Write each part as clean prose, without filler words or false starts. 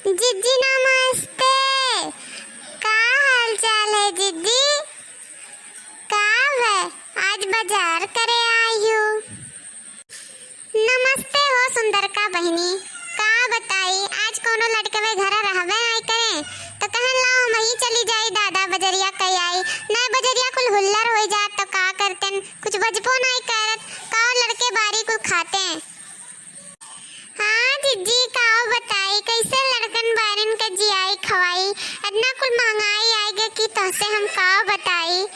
जीजी नमस्ते। का हाल चाल है जीजी? का है आज बाजार करे आई हूँ। नमस्ते हो सुंदर का बहनी। का बताई आज कोनो लड़के में घर रहवे आई करे तो कहन लाओ मही चली जाई दादा बजरिया कई आई नए बजरिया कुल हुल्लर हो जात तो का करतन कुछ बजबो नहीं करत का लड़के बारी कुल खाते हैं। हाँ जीजी का बताई कैसे लड़कन बारन का जियाई खवाई इतना कुल महंगाई आएगा कि तोसे हम का बताई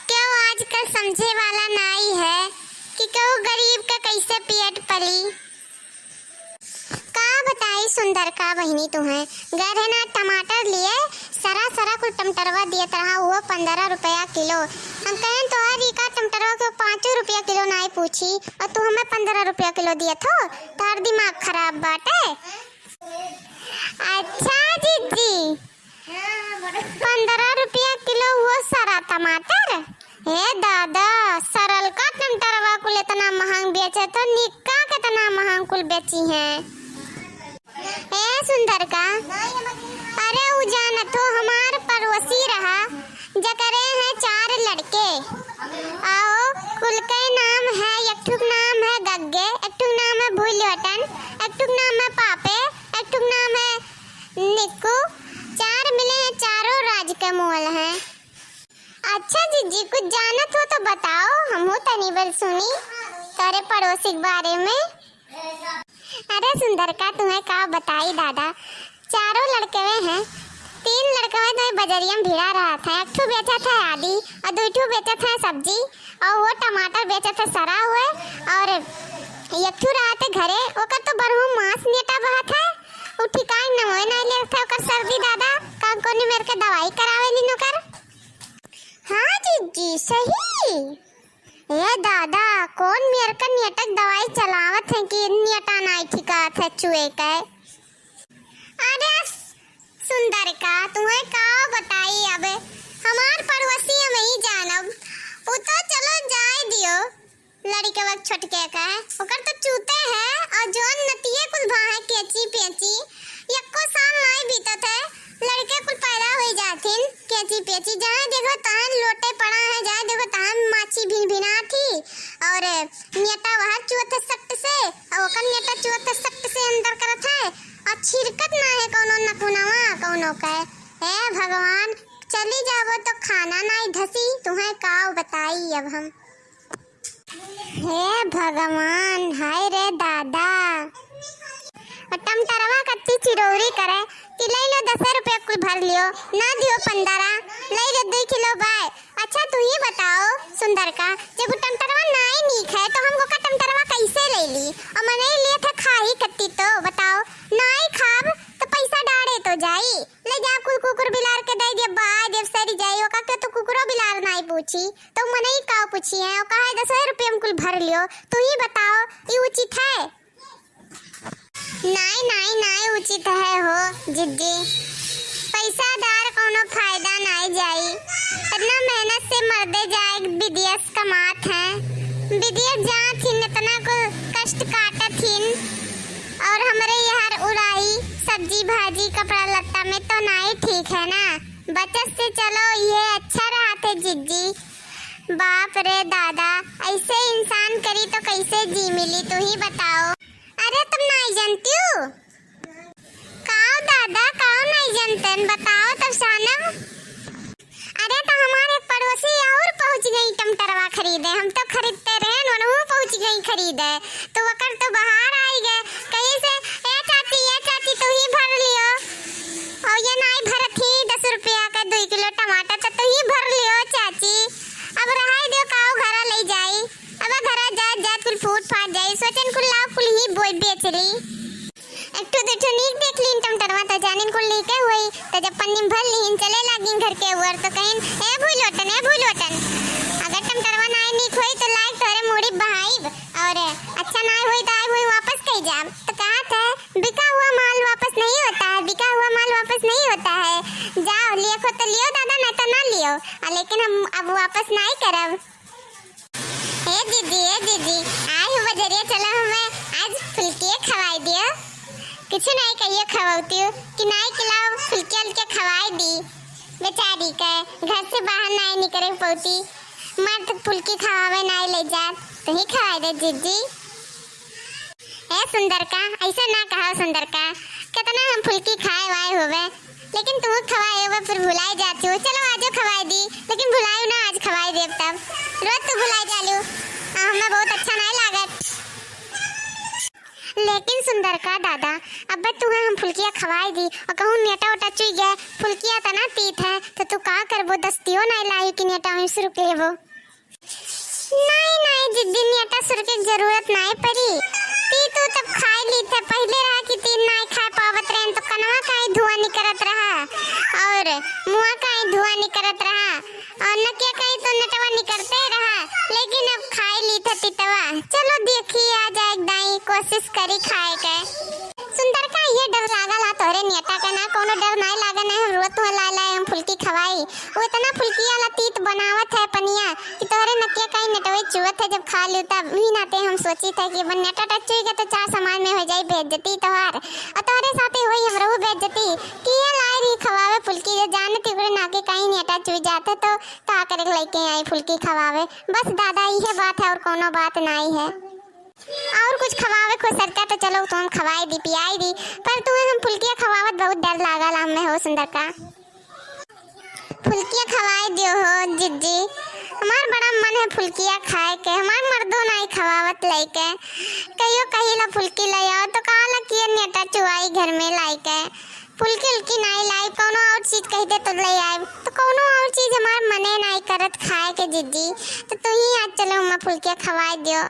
क्यों आजकल समझे वाला नहीं है कि क्यों गरीब का कैसे पेट पली। का बताई सुंदर का बहनी तुम्हें घर है ना टमाटर लिए सरा सरा कुल टमाटरवा दिए रहा वो 15 रुपया किलो। हम कहें तो हर का टमाटरवा को 5 रुपया किलो नहीं पूछी और तू हमें 15 रुपया किलो दिए थो तार दिमाग खराब बाटे। अच्छा जीजी 15 रुपया किलो वो सरा टमाटर हे दादा सरल का टमाटरवा कुल इतना महंग बेचे तो निक्का कितना महंग कुल बेची है। ए सुंदर का अरे उजान तो हमार पड़ोसी रहा जकरे हैं 4 लड़के आओ कुल के नाम है एकठुक नाम है गग्गे एकठुक नाम है भूलवटन एकठुक नाम है पापे एकठुक नाम है निक्कू 4 मिले हैं चारों राज के मोल हैं। अच्छा जीजी कुछ जानत हो तो बताओ हमहू तनी बल सुनी तारे पड़ोसी के बारे में। अरे सुंदर का तुम्हें का बताई दादा 4 लड़के हैं 3 लड़के तो बजरिया में भिड़ा रहा था एक ठू बेचा था आदि और 2 ठू बेचा था सब्जी और वो टमाटर बेचा था सरा हुए और एक ठू रहा था घरे ओकर तो बरहु मांस नेटा बहा था वो ठिकान न होए नहीं ले था ओकर सर्दी दादा का कोनी मेरे के दवाई करावे ली नोकर। हाँ जीजी सही ये दादा कौन मेरे का नेटक दवाई चलावत है कि नेटा नहीं ठिकात है चुए का। अरे सुंदर का तुम्हें का बताई अब हमार पड़ोसी हम ही जानब वो तो चलो जाए दियो लड़के वक्त छोटके का है ओकर तो चूते है और जोन नतिये कुल भाहे केची पेची एको साल नहीं बीतत है लड़के कुल पैदा हो जाथिन केची पेची जहाँ देखो तहाँ लोटे पड़ा है जहाँ देखो तहाँ माछी भिन भिना थी और नेटा वहाँ चुअत सख्त से और ओकर नेटा चुअत सख्त से अंदर करत है और छिरकत ना है कोनो नकुनवा कोनो का है भगवान चली जावो तो खाना नहीं धसी तुम्हें का बताई अब हम। हे भगवान हाय रे दादा टमटरवा कत्ती चिरौरी करे कि ले लो 10 रुपया कुल भर लियो ना दियो 15 ले लो 2 किलो बाय। अच्छा तू ही बताओ सुंदर का जब टमटरवा नहीं नीक है तो हमको का टमटरवा कैसे ले ली और मने लिए था खाई कत्ती तो बताओ नहीं खाब तो पैसा डाड़े तो जाई ले जा कुल कुकुर बिलार के दे दे बाय देव सरी जाई ओका के तो कुकुरो बिलार नहीं पूछी तो मने ही का पूछी है ओ कहा 10 रुपया में कुल भर लियो तू ही बताओ ये उचित है? नहीं उचित है हो जिद्दी पैसादार कोनो फायदा नहीं जाई इतना मेहनत से मर्दे जाए विदेश कमात हैं विदेश जात हिन इतना को कष्ट काटत हिन और हमारे यहाँ उड़ाई सब्जी भाजी कपड़ा लत्ता में तो नहीं ठीक है ना बचत से चलो ये अच्छा रहा थे जिद्दी। बाप रे दादा ऐसे इंसान करी तो कैसे जी मिली तू ही बताओ। अरे तुम नहीं जानती हो काओ दादा काओ नहीं जानते बताओ तब सानम। अरे तो हमारे पड़ोसी और पहुंच गई टमाटरवा खरीदे हम तो खरीदते रहे और वो पहुंच गई खरीदे तो वकर तो बाहर आई गए कहीं से ए चाची तू ही भर लियो और ये नहीं भरत ही 10 रुपया का 2 किलो टमाटर तो तू ही भर लियो चाची अब रहाई दो काओ घर ले जाई अब घर जा कुल फूट फाट जाई सोचन कुल लाव कुल ही बोई बेच ली एक तो नीक देख लीन टमाटरवा तो जानिन कुल लेके हुई तो जब पन्नी भर लीन चले लागिन घर के ऊपर तो कहीं ए भूलवटन अगर टमाटरवा नहीं नीक होई तो लाइक तोरे मुड़ी बहाई और अच्छा नहीं होई तो आई हुई वापस कहीं जा तो कहा था बिका हुआ माल वापस नहीं होता है जाओ लियो खो तो लियो दादा नहीं तो ना लियो लेकिन हम अब वापस नहीं करब। ए दीदी आई हो बजरिया चलो हमें आज फुलकी खवाई दियो कुछ नहीं कहिए खवाती हूँ कि नहीं खिलाओ फुल्के खवाई दी बेचारी के घर से बाहर नहीं निकले पौती मर्द फुल्की खवावे नहीं ले जात तो ही खवाई दे जीजी। ए सुंदर का ऐसा ना कहो सुंदर का कितना हम फुल्की खाए वाए होवे लेकिन तुम खवाए होवे फिर भुलाई जाती हो। चलो आज खवाई दी लेकिन भुलायू ना आज खवाई देव तब रोज तो भुलाई जालू हमें बहुत अच्छा नहीं लागत। लेकिन सुंदर का दादा अब तुम्हें हम फुल्कियाँ खवाई दी और कहूँ नेटा उटा चुई गए फुल्कियाँ तना तीत है तो तू का करबो दस्तियों नहीं लाई कि नेटा वहीं शुरू के वो नहीं जिद्दी नेटा शुरू की जरूरत नहीं पड़ी ती तू तब खाई ली थे पहले रहा कि तीन नहीं खा पावत रहे तो कनवा का ही धुआं निकलत रहा और मुआ का ही धुआं निकलत रहा और नकिया का ही तो नटवा निकलते रहा लेकिन अब खाई ली थे तितवा। चलो देखी आ जाए दाई कोशिश करी खाए के। सुंदर का ये डर लागल है तोरे नेटा का ना कोनो डर नहीं लागल है रोत हो ला हम फुल्की खवाई वो इतना फुल्की वाला तीत बनावत है पनिया कि तोरे नकिया का ही नटवे चुवत है जब खा लियो तब ही नाते हम सोची थे कि बन नेटा टच चुईगा तो चार समाज में हो जाई बेइज्जती तोहार और तोहरे साथे होई हमरो बेइज्जती कि ये लाई रही खवावे फुल्की जो जानती ओकरे नाके कहीं नेटा चुई जाते तो का करे लेके आई फुल्की खवावे बस दादा ये बात है और कोनो बात नहीं है। और कुछ खवावे को सरता तो चलो तुम खवाई दी पियाई दी पर तुम्हें हम फुल्कियाँ खवावत बहुत डर लागल हमें हो सुंदर का फुल्कियाँ खवाई दियो हो जिज्जी हमार बड़ा मन है फुल्कियाँ खाए के हमार मर्दों नहीं खवावत लेके कहियो कहीं ला फुल्की ले आओ तो काला किए नेटा चुवाई घर में लाई के फुल्की नहीं लाई कोनो और चीज कह दे तो ले आए तो कोनो और चीज हमार मने नहीं करत खाए के जिज्जी तो तू ही आज चलो हम फुल्कियाँ खवाई दियो।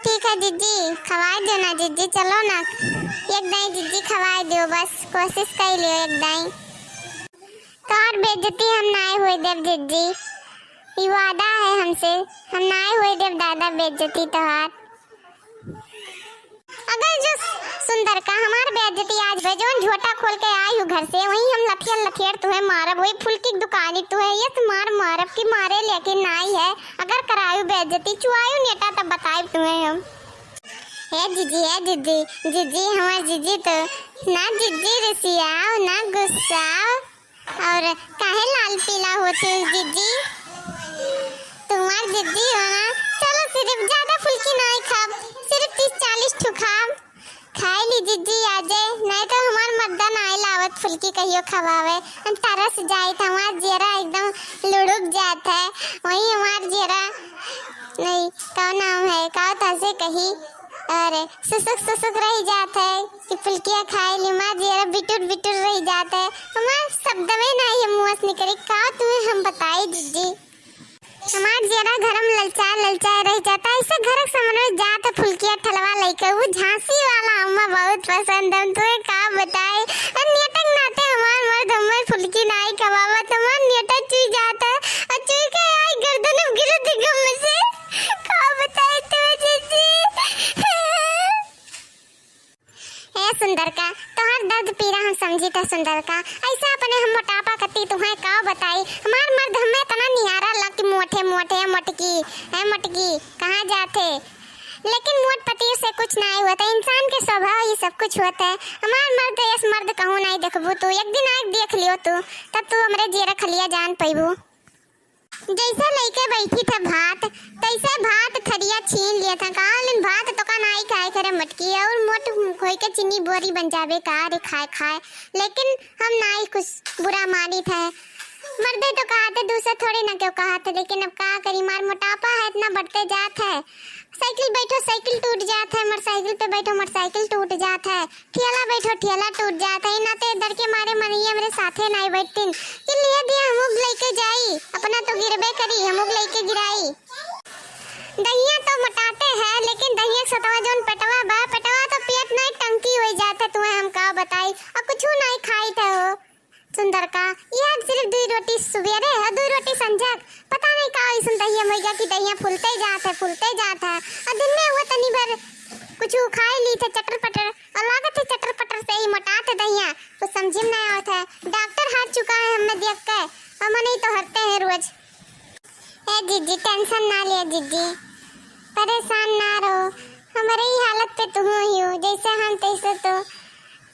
ठीक है जिज्जी खवाई दो ना जिज्जी चलो ना एक दाई जिज्जी खवाई दो बस कोशिश कर लियो एक दाई तोहर बेइज्जती हम नहीं हुई देव जिज्जी ये वादा है हमसे हम नहीं हुई देव दादा बेइज्जती तोहर। अगर जो सुंदर का हमार बेइज्जती आज बेजोन झोटा खोल के आई हूँ घर से वहीं हम लठियर तुम्हें मारब वही फुल्की की दुकानी तुम्हें ये तुम्हार मारब की मारे लेकिन नहीं है अगर करायु बेइज्जती चुआयु नेटा तब बताए तुम्हें हम। है जीजी हमार जीजी तो ना जीजी रसियाओ ना गुस्साओ और काहे लाल पीला होते जीजी तुम्हार जीजी हो ना चलो सिर्फ ज्यादा फुल्की नहीं खाब सिर्फ 30-40 ठो खाब खाई ली जीजी आजे नहीं तो हमार मर्दा नहीं लावत फुल्की कहियो खवावे हम तरस जाए तो हमार जेरा एकदम लुढ़क जात है वही हमार जेरा नहीं का नाम है का तसे कही अरे सुसुक रह जात है कि फुल्कियाँ खाई ली मार जेरा बिटुर रह जाता है हमार शब्द में नहीं है मुँह से निकले का तुम्हें हम बताए जीजी हमार जेरा घरम ललचा रह जाता ऐसे घर समझ जात फुल्कियाँ ठलवा लेके वो झांसी वाला अम्मा बहुत पसंद हम तुम्हें का बताए नेटक नाते हमार मर्द हमार फुल्की नहीं खवावा हमार नेटा चुई जाता और चुई के आई गर्दन में गिर दी गम से का बताए तुम्हें जीजी। हे सुंदर का तोहर दर्द पीड़ा हम समझी था सुंदर का ऐसा अपने हम मोटापा कती तुम्हें का बताई हमार मर्द हमें तना निहारा ला कि मोटे मटकी कहाँ जाते लेकिन मोट पति से कुछ नहीं होता इंसान के स्वभाव ये सब कुछ होता है हमार मर्द ऐस मर्द कहूँ नहीं देखबू तू एक दिन आग देख लियो तू तब तू हमरे जेरा खलिया जान पैबू जैसे लेके बैठी था भात तैसे भात थरिया छीन लिया था काल भात तो का नहीं खाए करे मटकी और मोट खोई के चीनी बोरी बन जावे का रे खाए लेकिन हम नहीं कुछ बुरा मानी था मर्दे तो कहते दूसरे थोड़ी ना क्यों कहते लेकिन अब का करी मार मोटापा है इतना बढ़ते जात है साइकिल बैठो साइकिल टूट जाता है मोटरसाइकिल पे बैठो मोटरसाइकिल टूट जाता है ठेला बैठो ठेला टूट जाता है नाते डर के मारे मनिया मेरे साथे नहीं बैठतीन कि लिए दिया हम लेके जाई अपना तो गिरबे करी हम लेके गिराई दहिया तो मोटाते हैं लेकिन दहिया सतवा जोन पेटवा तो पेट नहीं टंकी हो जाता तुम्हें हम का बताई और कुछ नहीं खाई थे हो सुंदर का यह सिर्फ 2 रोटी सुबेरे और 2 रोटी संजक पता नहीं का ऐसा दहिया मैया की दहिया फूलते जाता है और दिन में वो तनी भर कुछ खाई ली थे चटर पटर और लागत है चटर पटर से ही मोटाते दहिया कुछ समझ में नहीं आता है डॉक्टर हार चुका है हमें देख के हम नहीं तो हरते हैं रोज। ए जीजी टेंशन ना ले जीजी परेशान ना रहो हमारे ही हालत पे तुम ही हो जैसे हम तैसे तो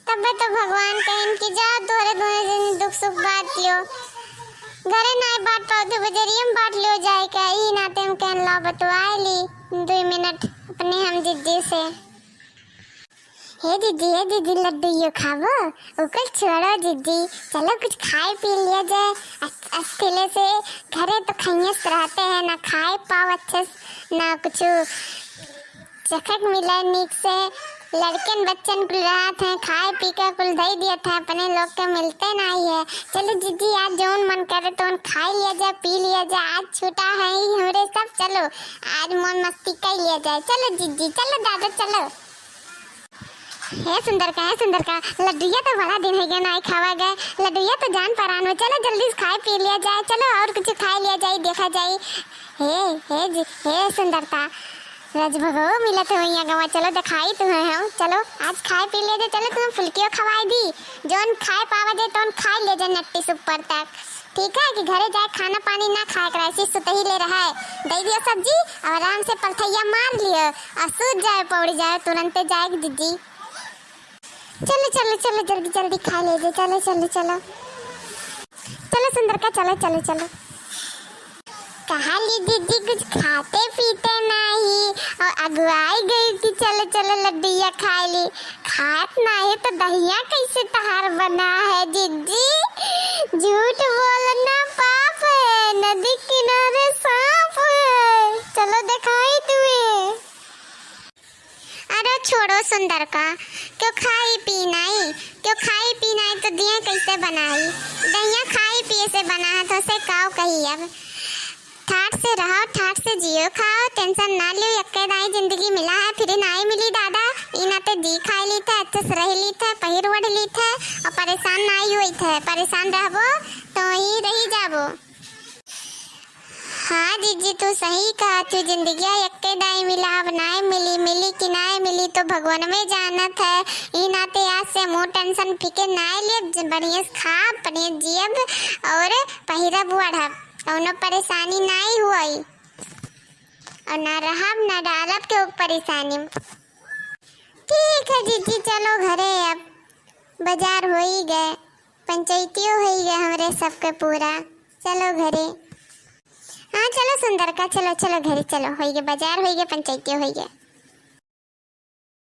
तब तो भगवान कहें कि जाओ तोरे दोनों दुख सुख बांट लियो, घरे नहीं बांट पाओ तो बजरिया में बांट लियो जाए का। ई नाते हम कहन ला बतवाए ली 2 मिनट अपने हम दीदी से। हे दीदी लड्डू यो खावो, उकल छोड़ो दीदी, चलो कुछ खाए पी लिया जाए अकेले से। घरे तो खैयस रहते हैं, ना खाए पाओ अच्छे से, ना कुछ चखक मिला नीक से। लड़कन बच्चन कुल रात है खाए पी कर कुल दे दिया था, अपने लोग के मिलते नहीं है। चलो दीदी आज जौन मन करे तो खा लिया जाए पी लिया जाए, आज छूटा है ही हमरे सब। चलो आज मन मस्ती कर लिया जाए, चलो दीदी चलो दादा चलो। हे सुंदर का लड्डूया तो बड़ा दिन है गया नहीं खावा गए, लड्डूया तो जान परान हो। चलो जल्दी से खाए पी लिया जाए, चलो और कुछ खा लिया जाए देखा जाए। हे सुंदरता रज भगो मिला तो वही गवा, चलो दिखाई तुम्हें हम। चलो आज खाए पी ले जाए, चलो तुम्हें फुल्कियों खवाई दी, जोन खाए पावा जाए तो खा ले जाए नट्टी से ऊपर तक। ठीक है कि घरे जाए खाना पानी ना खाए कर ऐसी सुत ही ले रहा है। दे दियो सब्जी और आराम से पलथैया मार लियो और सूझ जाए पौड़ी जाए तुरंत जाएगी दीदी। चलो जल्दी खा ले जाए, चलो सुंदर का चलो। कहा ली दीदी कुछ खाते पीते नहीं और अगुवाई गई थी, चलो लड्डूया खा ली। खात नहीं तो दहिया कैसे तहार बना है दीदी, झूठ बोलना पाप है, नदी किनारे सांप है। चलो दिखाई तुम्हें। अरे छोड़ो सुंदर का, क्यों खाई पी नहीं तो दिया कैसे बनाई, दहिया खाई पिए से बना है तो से काव कही। अब ठाट से रहो, ठाट से जियो, खाओ, टेंशन ना लियो, यक्केदाई जिंदगी मिला है फिर नहीं मिली दादा। इना ते जी खाई ली थे, अच्छे से रह ली थे, पहिर ओढ़ ली थे और परेशान नहीं हुई थे। परेशान रहबो तो ही रही जाबो। हाँ दीदी तू सही कहा, तू जिंदगी यक्केदाई मिला, अब नहीं मिली कि नहीं मिली तो भगवान में जानत है। ई नाते आज से मुँह टेंशन फिके नहीं लिए, बढ़िया खा बढ़िया जियब और पहिरब ओढ़ब और न परेशानी नहीं हुई और ना रहब ना डालब के परेशानी। ठीक है दीदी चलो घरे, अब बाजार हो ही गए, पंचायतियों हो ही गए हमरे सबके पूरा। चलो घरे। हाँ चलो सुंदर का चलो घरे चलो, हो गए बाजार हो गए पंचायतियों हो गए।